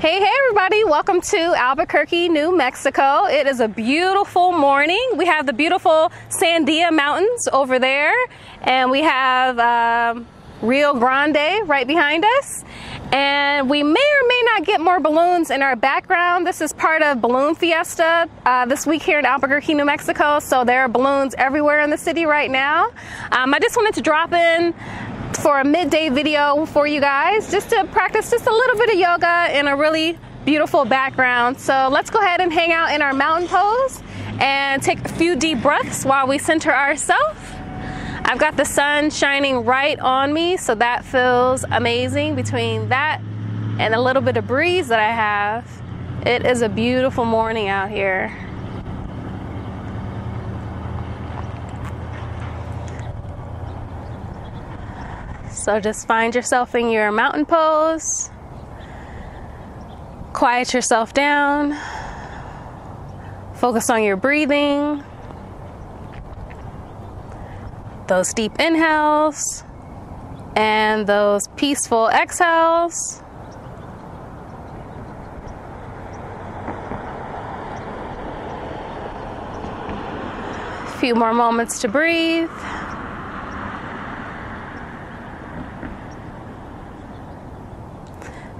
Hey everybody, welcome to Albuquerque, New Mexico. It is a beautiful morning. We have the beautiful Sandia Mountains over there, and we have Rio Grande right behind us. And we may or may not get more balloons in our background. This is part of Balloon Fiesta this week here in Albuquerque, New Mexico. So there are balloons everywhere in the city right now. I just wanted to drop in for a midday video for you guys, just to practice just a little bit of yoga in a really beautiful background. So let's go ahead and hang out in our mountain pose and take a few deep breaths while we center ourselves. I've got the sun shining right on me, so that feels amazing. Between that and a little bit of breeze that I have, it is a beautiful morning out here. So just find yourself in your mountain pose. Quiet yourself down. Focus on your breathing. Those deep inhales and those peaceful exhales. A few more moments to breathe.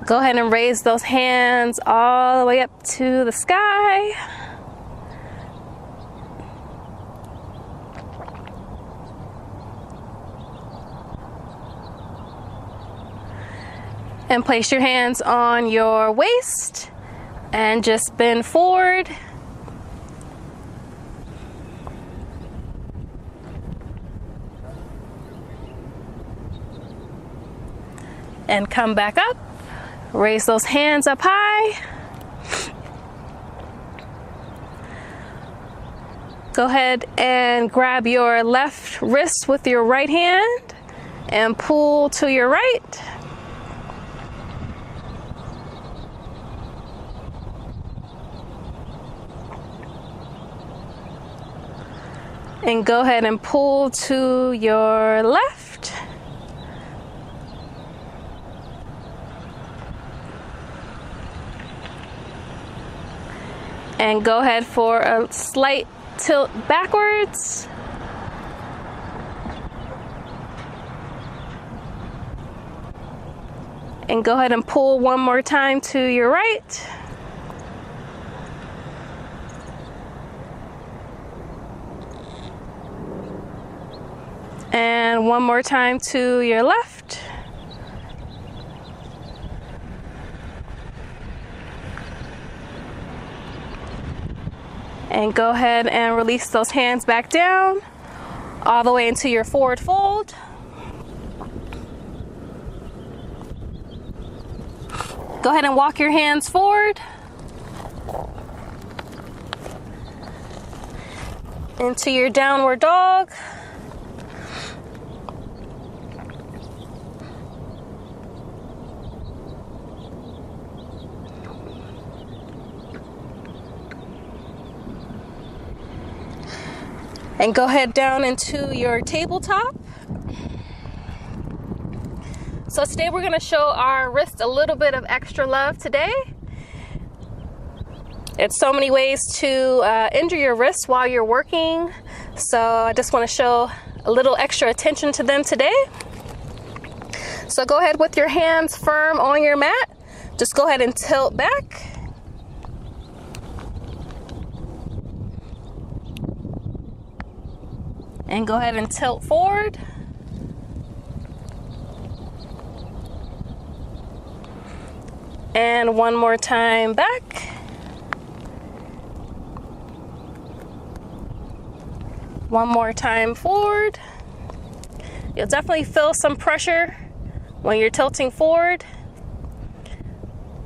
Go ahead and raise those hands all the way up to the sky. And place your hands on your waist and just bend forward. And come back up. Raise those hands up high. Go ahead and grab your left wrist with your right hand and pull to your right. And go ahead and pull to your left. And go ahead for a slight tilt backwards. And go ahead and pull one more time to your right. And one more time to your left. And go ahead and release those hands back down, all the way into your forward fold. Go ahead and walk your hands forward into your downward dog. And go ahead down into your tabletop. So today we're going to show our wrist a little bit of extra love today. There's so many ways to injure your wrists while you're working. So I just want to show a little extra attention to them today. So go ahead with your hands firm on your mat. Just go ahead and tilt back. And go ahead and tilt forward. And one more time back. One more time forward. You'll definitely feel some pressure when you're tilting forward,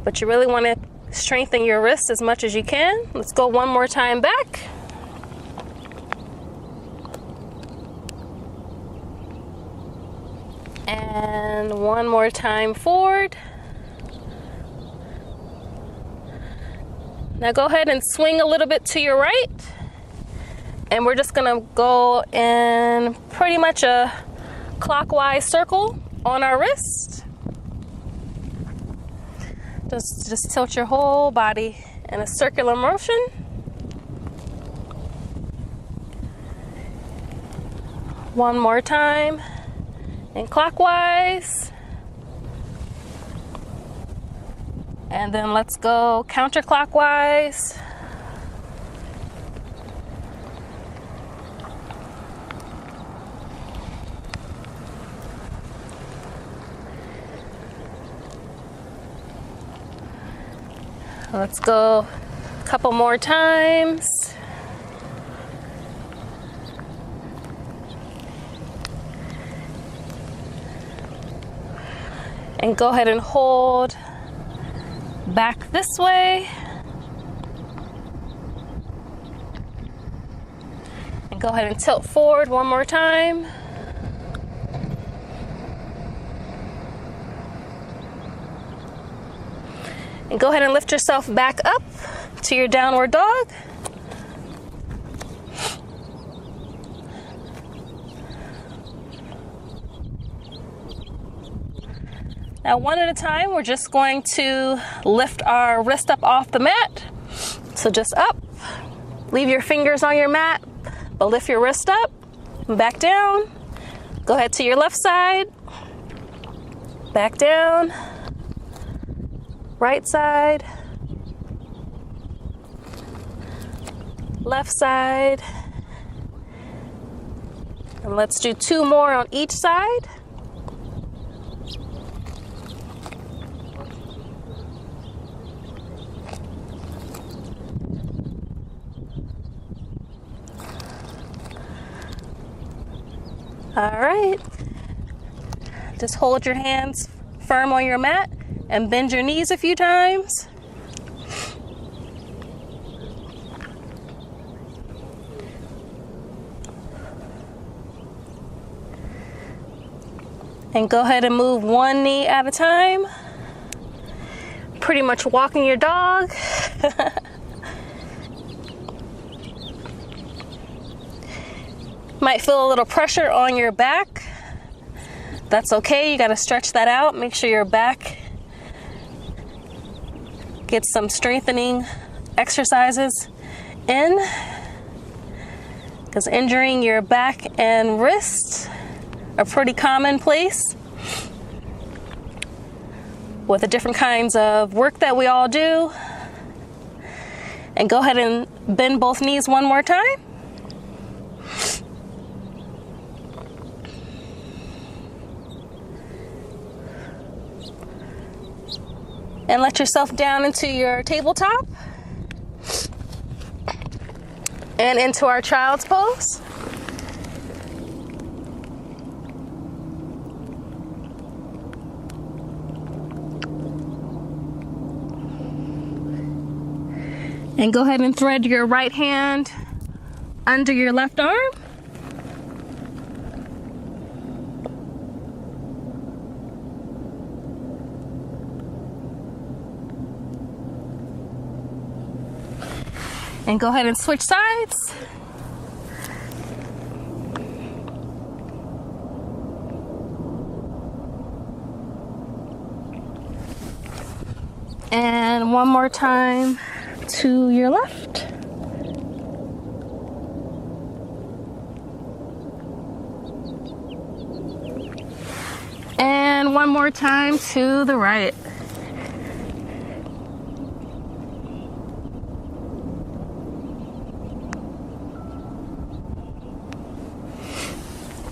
but you really want to strengthen your wrist as much as you can. Let's go one more time back. And one more time forward. Now go ahead and swing a little bit to your right. And we're just gonna go in pretty much a clockwise circle on our wrist. Just tilt your whole body in a circular motion. One more time, and clockwise. And then let's go counterclockwise. Let's go a couple more times. And go ahead and hold back this way. And go ahead and tilt forward one more time. And go ahead and lift yourself back up to your downward dog. Now, one at a time, we're just going to lift our wrist up off the mat. So just up, leave your fingers on your mat, but lift your wrist up and back down. Go ahead to your left side, back down, right side, left side. And let's do 2 more on each side. All right, just hold your hands firm on your mat and bend your knees a few times. And go ahead and move one knee at a time. Pretty much walking your dog. Might feel a little pressure on your back. That's okay, you gotta stretch that out. Make sure your back gets some strengthening exercises in, because injuring your back and wrist are pretty commonplace with the different kinds of work that we all do. And go ahead and bend both knees one more time. And let yourself down into your tabletop and into our child's pose. And go ahead and thread your right hand under your left arm. And go ahead and switch sides. And one more time to your left. And one more time to the right.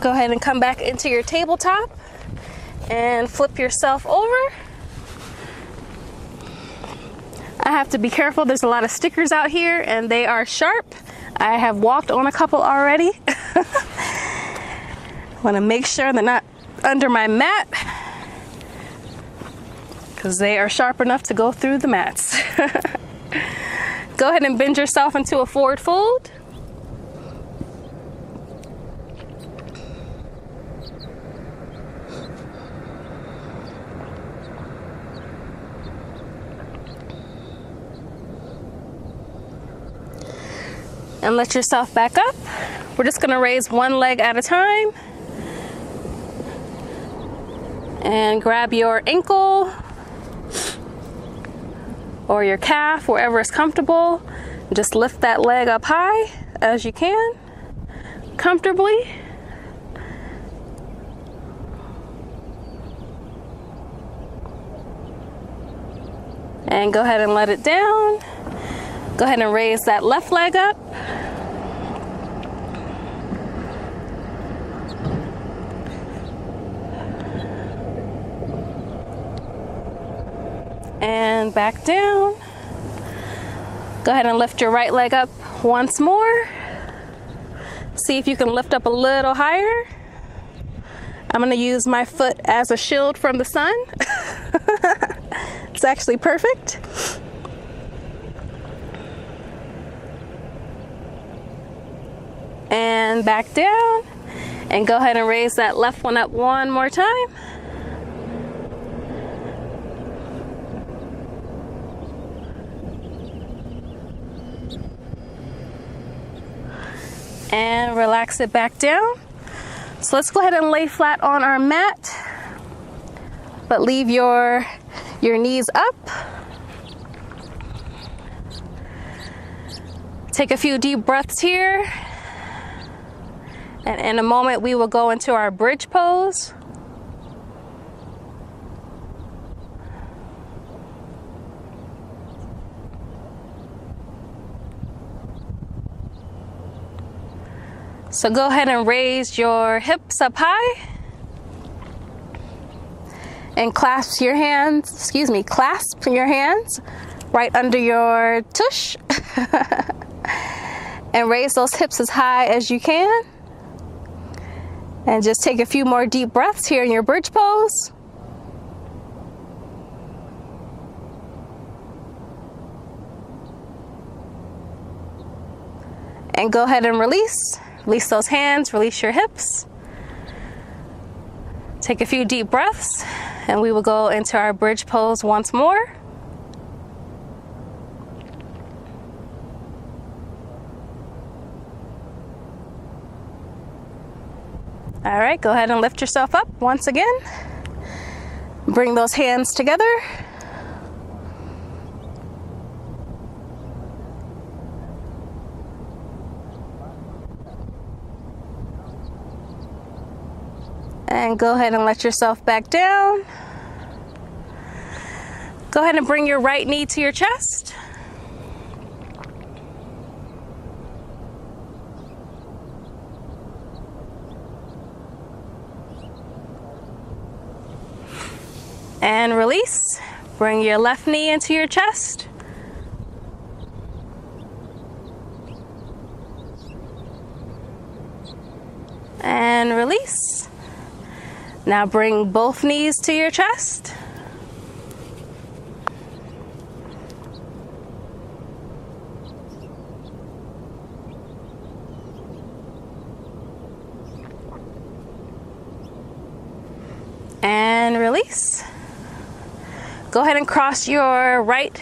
Go ahead and come back into your tabletop and flip yourself over. I have to be careful, there's a lot of stickers out here and they are sharp. I have walked on a couple already. Want to make sure they're not under my mat, because they are sharp enough to go through the mats. Go ahead and bend yourself into a forward fold. And let yourself back up. We're just gonna raise one leg at a time. And grab your ankle. or your calf, wherever is comfortable. Just lift that leg up high as you can, comfortably. And go ahead and let it down. Go ahead and raise that left leg up. And back down. Go ahead and lift your right leg up once more. See if you can lift up a little higher. I'm going to use my foot as a shield from the sun. It's actually perfect. And back down. And go ahead and raise that left one up one more time. And relax it back down. So let's go ahead and lay flat on our mat, but leave your knees up. Take a few deep breaths here. And in a moment, we will go into our bridge pose. So go ahead and raise your hips up high and clasp your hands right under your tush and raise those hips as high as you can. And just take a few more deep breaths here in your bridge pose. And go ahead and release. Release those hands, release your hips. Take a few deep breaths, and we will go into our bridge pose once more. All right, go ahead and lift yourself up once again. Bring those hands together. And go ahead and let yourself back down. Go ahead and bring your right knee to your chest. And release. Bring your left knee into your chest. And release. Now bring both knees to your chest. And release. Go ahead and cross your right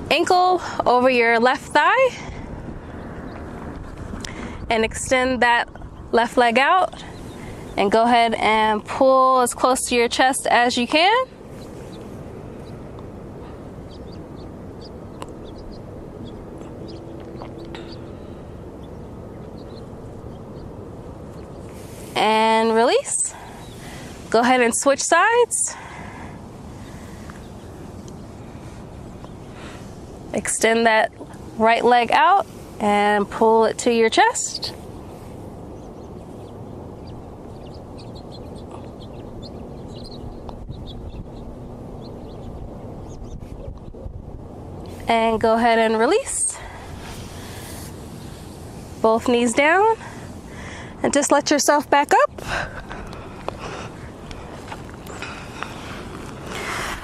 ankle over your left thigh and extend that left leg out, and go ahead and pull as close to your chest as you can. And release. Go ahead and switch sides. Extend that right leg out and pull it to your chest. And go ahead and release. Both knees down. And just let yourself back up.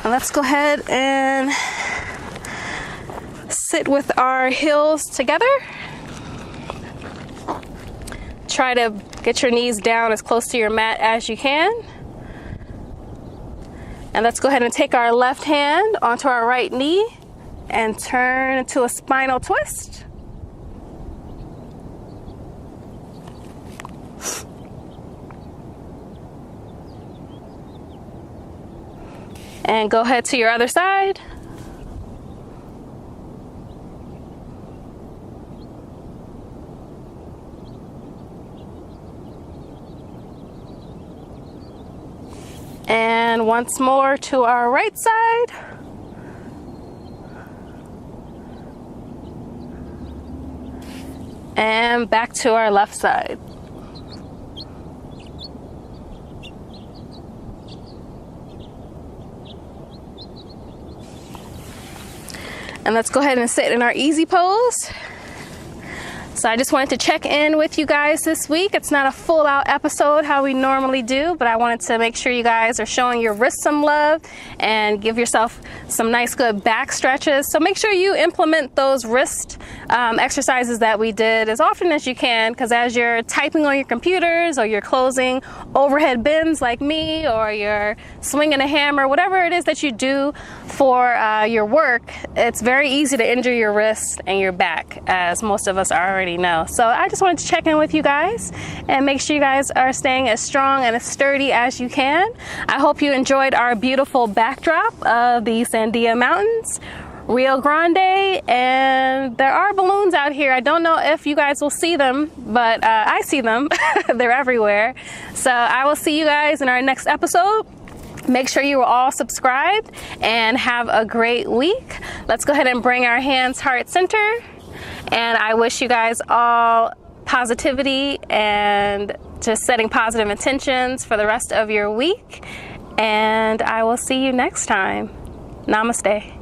And let's go ahead and sit with our heels together. Try to get your knees down as close to your mat as you can. And let's go ahead and take our left hand onto our right knee and turn into a spinal twist. And go ahead to your other side. And once more to our right side. And back to our left side. And let's go ahead and sit in our easy pose. So I just wanted to check in with you guys this week. It's not a full out episode how we normally do, but I wanted to make sure you guys are showing your wrists some love and give yourself some nice good back stretches. So make sure you implement those wrist exercises that we did as often as you can, because as you're typing on your computers or you're closing overhead bins like me, or you're swinging a hammer, whatever it is that you do for your work, it's very easy to injure your wrist and your back, as most of us already know. So I just wanted to check in with you guys and make sure you guys are staying as strong and as sturdy as you can. I hope you enjoyed our beautiful backdrop of the Sandia Mountains, Rio Grande, and there are balloons out here. I don't know if you guys will see them, but I see them. They're everywhere. So I will see you guys in our next episode. Make sure you are all subscribed and have a great week. Let's go ahead and bring our hands heart center. And I wish you guys all positivity and just setting positive intentions for the rest of your week. And I will see you next time. Namaste.